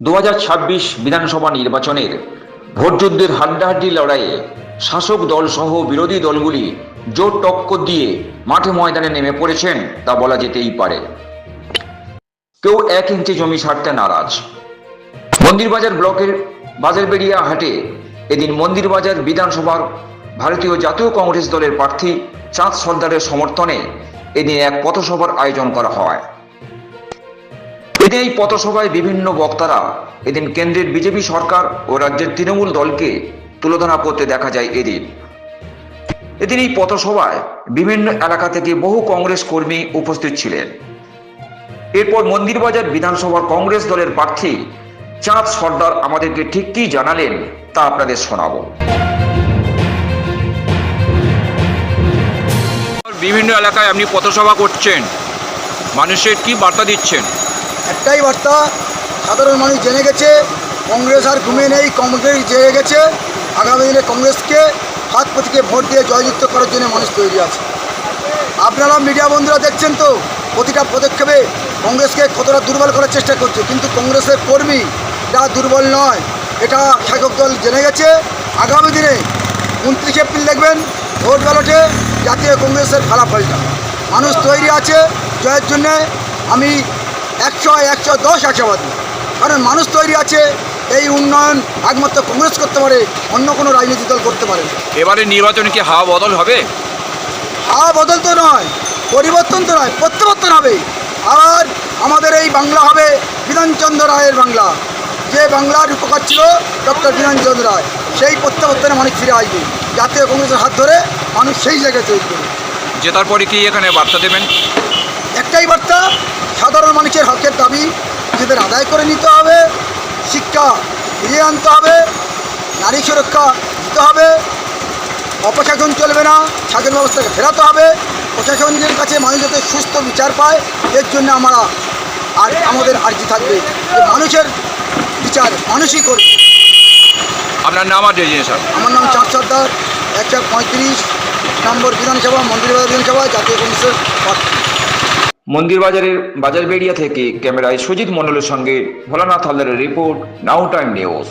2026 বিধানসভা নির্বাচনের ভোটযুদ্ধের হাড্ডাহাড্ডি লড়াইয়ে শাসক দল সহ বিরোধী দলগুলি জোর টক্কর দিয়ে মাঠে ময়দানে নেমে পড়েছেন তা বলা যেতেই পারে। কেউ 1 ইঞ্চি জমি ছাড়তে নারাজ। মন্দিরবাজার ব্লকের বাজারবেড়িয়া হাটে এদিন মন্দিরবাজার বিধানসভার ভারতীয় জাতীয় কংগ্রেস দলের প্রার্থী চাঁদ সর্দারের সমর্থনে এদিন এক পথসভার আয়োজন করা হয়। এদিন এই পথসভায় বিভিন্ন বক্তারা এদিন কেন্দ্রের বিজেপি সরকার ও রাজ্যের তৃণমূল দলকে তুলোধনা করতে দেখা যায়। এদিন এই পথসভায় বিভিন্ন এলাকা থেকে বহু কংগ্রেস কর্মী উপস্থিত ছিলেন। এরপর মন্দিরবাজার বিধানসভার কংগ্রেস দলের প্রার্থী চাঁদ সর্দার আমাদেরকে ঠিক কি জানালেন তা আপনাদের শোনাবো। বিভিন্ন এলাকায় আপনি পথসভা করছেন, মানুষের কি বার্তা দিচ্ছেন? একটাই বার্তা, সাধারণ মানুষ জেনে গেছে কংগ্রেস আর ঘুমিয়ে নেই, কংগ্রেস জেনে গেছে আগামী দিনে কংগ্রেসকে হাত প্রতীকে ভোট দিয়ে জয়যুক্ত করার জন্য মানুষ তৈরি আছে। আপনারা মিডিয়া বন্ধুরা দেখছেন তো প্রতিটা পদক্ষেপে কংগ্রেসকে কতটা দুর্বল করার চেষ্টা করছে, কিন্তু কংগ্রেসের কর্মী যা দুর্বল নয় এটা শাসক দল জেনে গেছে। আগামী দিনে 29 এপ্রিল দেখবেন ভোট ব্যালটে জাতীয় কংগ্রেসের ফলাফলটা মানুষ তৈরি আছে জয়ের জন্যে। আমি 100-110 আশাবাদী, কারণ মানুষ তৈরি আছে। এই উন্নয়ন একমাত্র কংগ্রেস করতে পারে, অন্য কোনো রাজনৈতিক দল করতে পারে। এবারে নির্বাচনে কি হাওয়া বদল হবে? হাওয়া বদল তো নয়, পরিবর্তন তো নয়, প্রত্যাবর্তন হবে। আর আমাদের এই বাংলা হবে বিধানচন্দ্র রায়ের বাংলা, যে বাংলার উপকার ছিল ডক্টর বিধানচন্দ্র রায়, সেই প্রত্যাবর্তনে মানুষ ফিরে আসবে। জাতীয় কংগ্রেসের হাত ধরে মানুষ সেই জায়গায় তৈরি করবে। জেতার পরে কি এখানে বার্তা দেবেন? একটাই বার্তা, সাধারণ মানুষের হকের দাবি নিজেদের আদায় করে নিতে হবে, শিক্ষা ফিরিয়ে আনতে হবে, নারী সুরক্ষা দিতে হবে, অপশাসন চলবে না, শাসন ব্যবস্থাকে ফেরাতে হবে। প্রশাসনের কাছে মানুষ যাতে সুস্থ বিচার পায়, এর জন্য আমরা আর আমাদের আর্জি থাকবে যে মানুষের বিচার মানুষই করবে। আপনার নাম আর রেজিস্ট্রেশন? আমার নাম চাঁদ সর্দার, 135 নম্বর বিধানসভা, মন্দিরবাজার বিধানসভা, জাতীয় কংগ্রেসের প্রার্থী। মন্দিরবাজারের বাজারবেড়িয়া থেকে ক্যামেরায় সুজিত মণ্ডলের সঙ্গে ভোলানাথ হালদারের রিপোর্ট, নাও টাইম নিউজ।